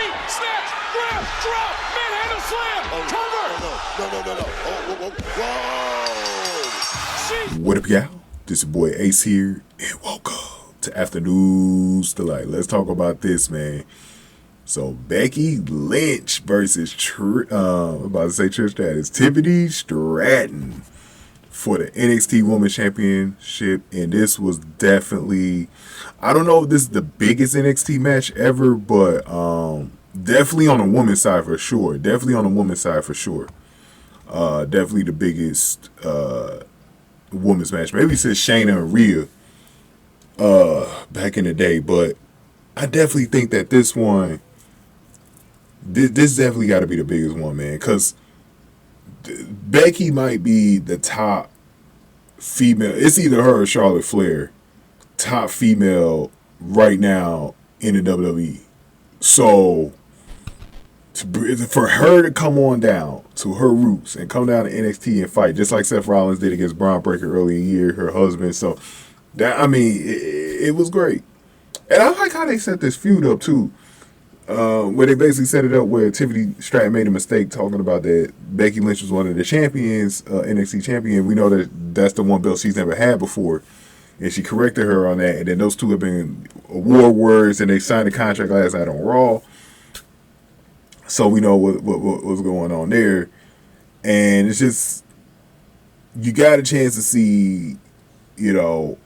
Feet, snatch, grab, drop, manhandle slam, cover. No. Whoa. What up, y'all? This your boy Ace here, and welcome to Afternoons Delight. Let's talk about this, man. So Becky Lynch versus I'm about to say Trish Stratus, Tiffany Stratton for the NXT Women's Championship, and this was definitely, I don't know if this is the biggest NXT match ever, but definitely on the women's side for sure. Definitely the biggest women's match, maybe since Shayna and Rhea back in the day. But I definitely think that this one, this definitely got to be the biggest one, man, because Becky might be the top female. It's either her or Charlotte Flair, top female right now in the WWE. So for her to come on down to her roots and come down to NXT and fight, just like Seth Rollins did against Braun Breaker early in the year, her husband. So that, I mean, it was great. And I like how they set this feud up too. Where they basically set it up where Tiffany Stratton made a mistake talking about that Becky Lynch was one of the champions, NXT champion. We know that that's the one belt she's never had before, and she corrected her on that. And then those two have been war words, and they signed a contract last night on Raw, so we know what was going on there. And it's just, you got a chance to see, you know,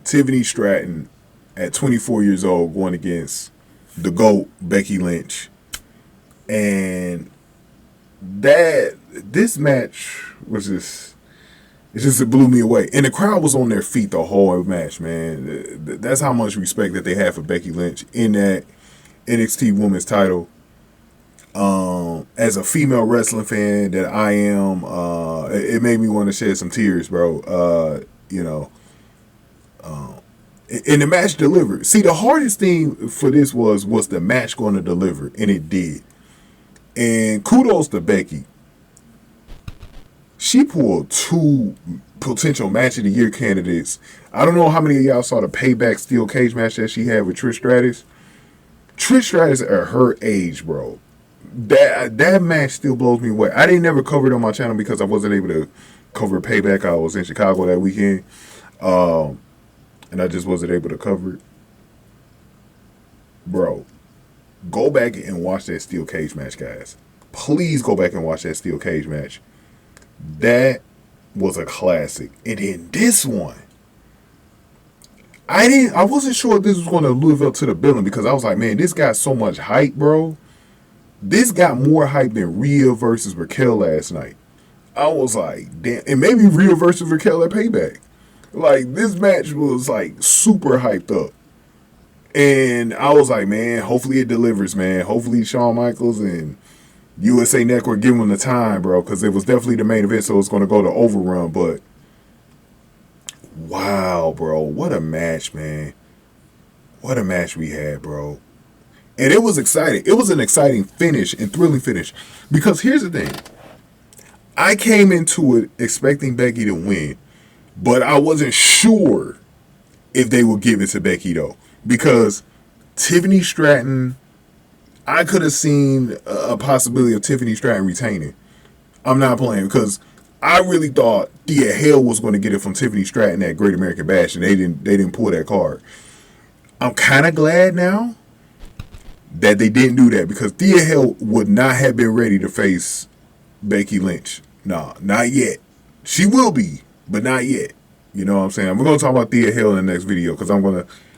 Tiffany Stratton at 24 years old going against the GOAT, Becky Lynch. And this match was just, it blew me away. And the crowd was on their feet the whole match, man. That's how much respect that they have for Becky Lynch in that NXT Women's title. As a female wrestling fan that I am, it made me want to shed some tears, bro. And the match delivered. See, the hardest thing for this was the match going to deliver? And it did. And kudos to Becky. She pulled two potential match of the year candidates. I don't know how many of y'all saw the Payback steel cage match that she had with Trish Stratus. Trish Stratus at her age, bro. That match still blows me away. I didn't never cover it on my channel because I wasn't able to cover Payback. I was in Chicago that weekend. And I just wasn't able to cover it. Bro, go back and watch that steel cage match, guys. Please go back and watch that steel cage match. That was a classic. And then this one, I wasn't sure if this was going to live up to the billing, because I was like, man, this got so much hype, bro. This got more hype than Rhea versus Raquel last night. I was like, damn. And maybe Rhea versus Raquel at Payback. Like, this match was, like, super hyped up. And I was like, man, hopefully it delivers, man. Hopefully Shawn Michaels and USA Network give them the time, bro, because it was definitely the main event, so it's going to go to overrun. But, wow, bro, what a match, man. What a match we had, bro. And it was exciting. It was an exciting finish and thrilling finish. Because here's the thing. I came into it expecting Becky to win. But I wasn't sure if they would give it to Becky, though. Because Tiffany Stratton, I could have seen a possibility of Tiffany Stratton retaining. I'm not playing, because I really thought Thea Hale was going to get it from Tiffany Stratton at Great American Bash, and they didn't pull that card. I'm kind of glad now that they didn't do that, because Thea Hale would not have been ready to face Becky Lynch. Nah, not yet. She will be. But not yet. You know what I'm saying? We're going to talk about Thea Hale in the next video, because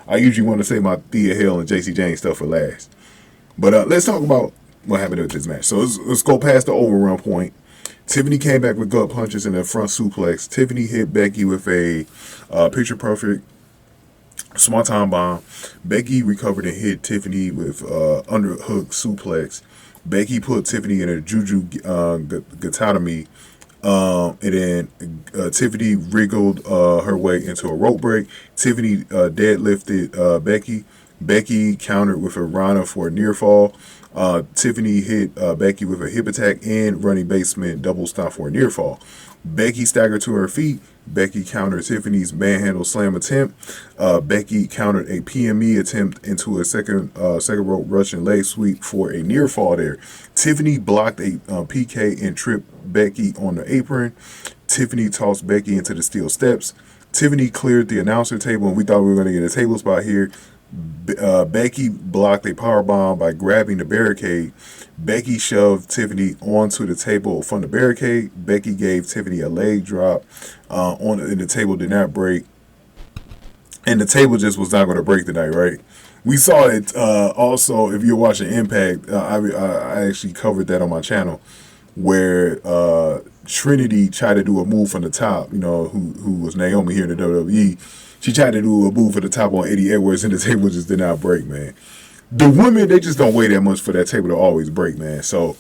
I usually want to say my Thea Hale and JC Jane stuff for last. But let's talk about what happened with this match. So let's go past the overrun point. Tiffany came back with gut punches and a front suplex. Tiffany hit Becky with a picture-perfect small-time bomb. Becky recovered and hit Tiffany with underhook suplex. Becky put Tiffany in a juju gatotomy. And then Tiffany wriggled her way into a rope break. Tiffany deadlifted Becky. Becky countered with a Rana for a near fall. Tiffany hit Becky with a hip attack and running basement double stomp for a near fall. Becky staggered to her feet. Becky countered Tiffany's manhandle slam attempt. Becky countered a PME attempt into a second rope Russian leg sweep for a near fall there. Tiffany blocked a PK and tripped Becky on the apron. Tiffany tossed Becky into the steel steps. Tiffany cleared the announcer table, and we thought we were going to get a table spot here. Becky blocked a powerbomb by grabbing the barricade. Becky shoved Tiffany onto the table from the barricade. Becky gave Tiffany a leg drop, and the table did not break. And the table just was not going to break tonight, right? We saw it also, if you're watching Impact, I actually covered that on my channel, where Trinity tried to do a move from the top, you know, who was Naomi here in the WWE. She tried to do a move for the top on Eddie Edwards, and the table just did not break, man. The women, they just don't weigh that much for that table to always break, man. So,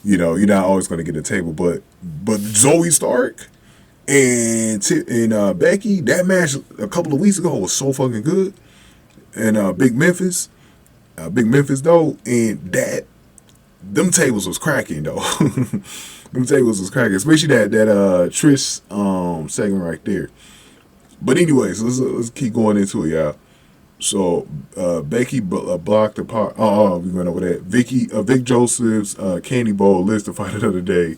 you know, you're not always going to get a table. But Zoe Stark and Becky, that match a couple of weeks ago was so fucking good. And Big Memphis though, and them tables was cracking though. Them tables was cracking, especially that Trish segment right there. But anyways, let's keep going into it, y'all. So Becky blocked the part. We went over that. Vic Joseph's candy bowl list to fight another day.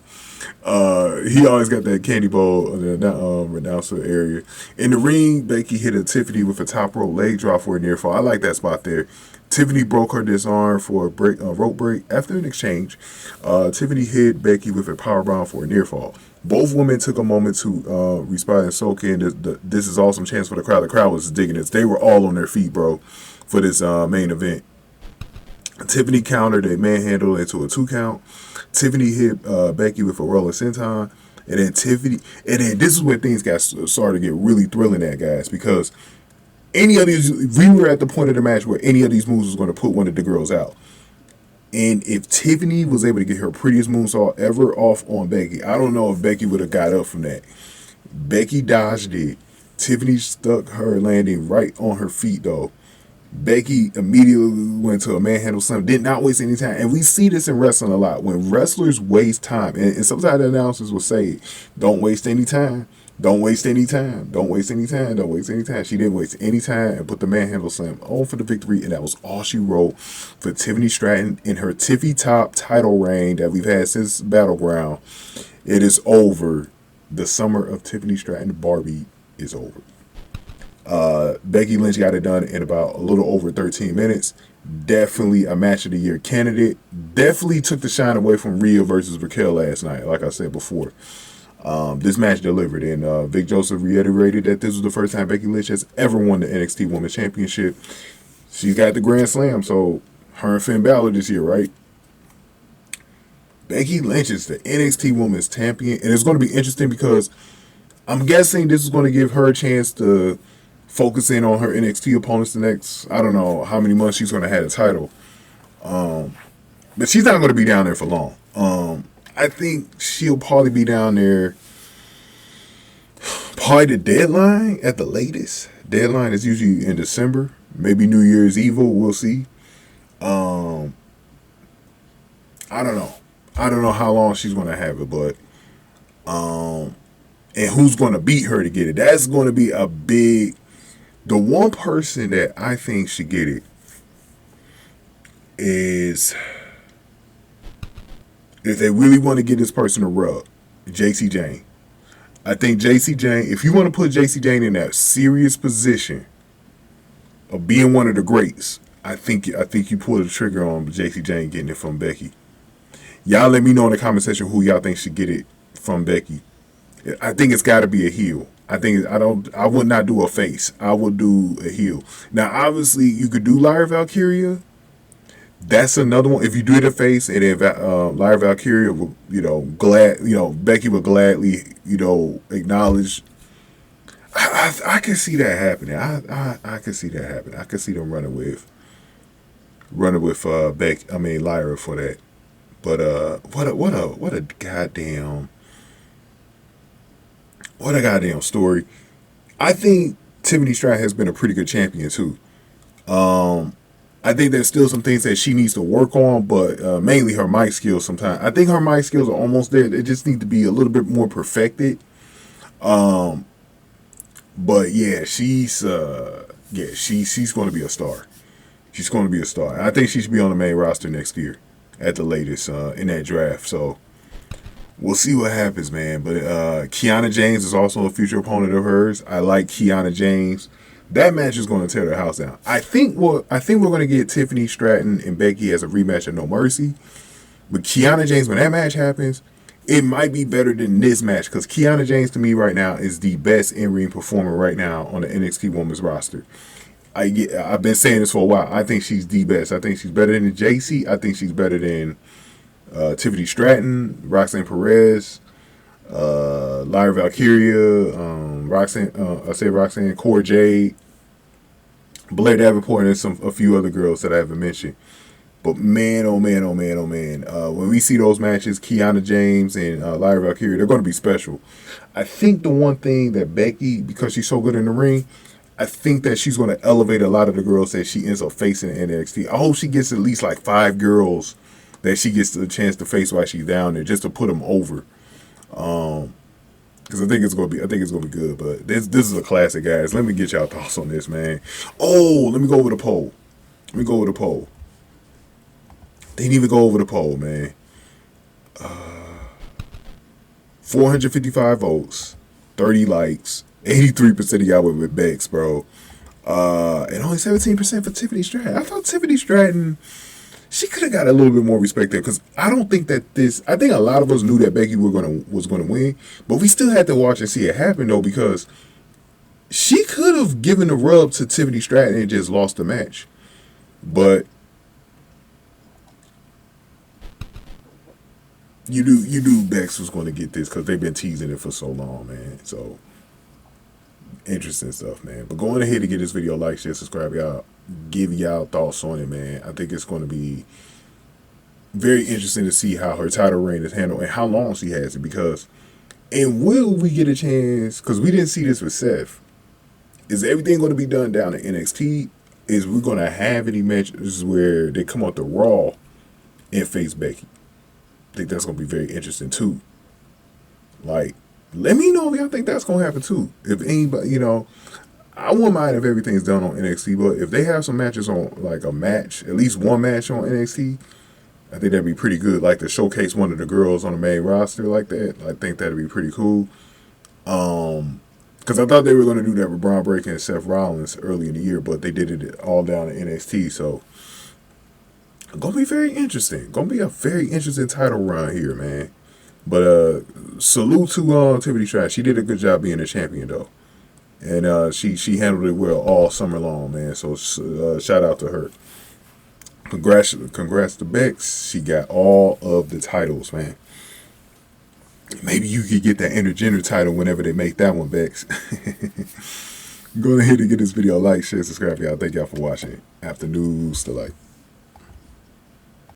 He always got that candy bowl in the announcer area. In the ring, Becky hit a Tiffany with a top rope leg drop for a near fall. I like that spot there. Tiffany broke her disarm for a rope break. After an exchange, Tiffany hit Becky with a powerbomb for a near fall. Both women took a moment to respond and soak in. This is awesome chance for the crowd. The crowd was digging this. They were all on their feet, bro, for this main event. Tiffany countered a manhandle into a 2 count. Tiffany hit Becky with a rolling senton. And then this is where things started to get really thrilling at, guys, because any of these, we were at the point of the match where any of these moves was going to put one of the girls out. And if Tiffany was able to get her prettiest moonsault ever off on Becky, I don't know if Becky would have got up from that. Becky dodged it. Tiffany stuck her landing right on her feet, though. Becky immediately went to a manhandle slam, did not waste any time. And we see this in wrestling a lot. When wrestlers waste time, and sometimes the announcers will say, don't waste any time. Don't waste any time. Don't waste any time. Don't waste any time. She didn't waste any time and put the manhandle slam on for the victory. And that was all she wrote for Tiffany Stratton in her Tiffy Top title reign that we've had since Battleground. It is over. The summer of Tiffany Stratton Barbie is over. Becky Lynch got it done in about a little over 13 minutes. Definitely a match of the year candidate. Definitely took the shine away from Rhea versus Raquel last night, like I said before. This match delivered, and Vic Joseph reiterated that this was the first time Becky Lynch has ever won the NXT Women's Championship. She's got the Grand Slam, so her and Finn Balor this year, right? Becky Lynch is the NXT Women's Champion, and it's going to be interesting because I'm guessing this is going to give her a chance to focus in on her NXT opponents the next, I don't know how many months she's going to have a title. But she's not going to be down there for long. I think she'll probably be down there probably the deadline at the latest. Deadline is usually in December. Maybe New Year's Eve, we'll see. I don't know. I don't know how long she's going to have it, but and who's going to beat her to get it. That's going to be a big... The one person that I think should get it is... If they really want to get this person a rub, JC Jane. I think JC Jane, if you want to put JC Jane in that serious position of being one of the greats, I think you pull the trigger on JC Jane getting it from Becky. Y'all let me know in the comment section who y'all think should get it from Becky. I think it's got to be a heel. I would not do a face. I would do a heel. Now, obviously, you could do Lyra Valkyria. That's another one. If you do it a face, and then Lyra Valkyria will, Becky would gladly, acknowledge. I can see that happening. I can see that happening. I can see them running with Lyra for that. But what a goddamn story. I think Tiffany Stratton has been a pretty good champion too. I think there's still some things that she needs to work on, but mainly her mic skills sometimes. I think her mic skills are almost there. They just need to be a little bit more perfected. But yeah, she's going to be a star. She's going to be a star. And I think she should be on the main roster next year at the latest in that draft. So we'll see what happens, man. But Kiana James is also a future opponent of hers. I like Kiana James. That match is going to tear the house down. I think we're going to get Tiffany Stratton and Becky as a rematch at No Mercy. But Kiana James, when that match happens, it might be better than this match because Kiana James, to me right now, is the best in-ring performer right now on the NXT Women's roster. I've been saying this for a while. I think she's the best. I think she's better than JC. I think she's better than Tiffany Stratton, Roxanne Perez, Lyra Valkyria, Roxanne, Cora Jade, Blair Davenport, and a few other girls that I haven't mentioned. But man, oh man, oh man, oh man. When we see those matches, Kiana James and Lyra Valkyria, they're going to be special. I think the one thing that Becky, because she's so good in the ring, I think that she's going to elevate a lot of the girls that she ends up facing in NXT. I hope she gets at least like 5 girls that she gets the chance to face while she's down there, just to put them over. Because I think it's gonna be good. But this is a classic, guys. Let me get y'all thoughts on this, man. Oh, let me go over the poll. They didn't even go over the poll, man. 455 votes, 30 likes, 83% of y'all went with Bex, bro. And only 17% for Tiffany Stratton. I thought Tiffany Stratton, she could have got a little bit more respect there, because I don't think that I think a lot of us knew that Becky was gonna win, but we still had to watch and see it happen though, because she could have given the rub to Tiffany Stratton and just lost the match. But you knew Bex was going to get this because they've been teasing it for so long, man. So interesting stuff, man. But go on ahead and get this video a like, share, subscribe, y'all. Give y'all thoughts on it, man. I think it's going to be very interesting to see how her title reign is handled and how long she has it. And will we get a chance? Because we didn't see this with Sept. Is everything going to be done down at NXT? Is we going to have any matches where they come out to Raw and face Becky? I think that's going to be very interesting too. Like, let me know if y'all think that's going to happen too. If anybody, I wouldn't mind if everything's done on NXT, but if they have some matches on, like a match, at least one match on NXT, I think that'd be pretty good. Like to showcase one of the girls on the main roster like that. I think that'd be pretty cool. Because I thought they were going to do that with Braun Breaker and Seth Rollins early in the year, but they did it all down at NXT, so gonna be very interesting. Gonna be a very interesting title run here, man. But salute to Tiffany Stratton. She did a good job being a champion though, and she handled it well all summer long, man. So shout out to her. Congrats to Bex. She got all of the titles, man. Maybe you could get that intergender title whenever they make that one, Bex. Go ahead and get this video a like, share, subscribe, y'all. Thank y'all for watching. Afternoons to like.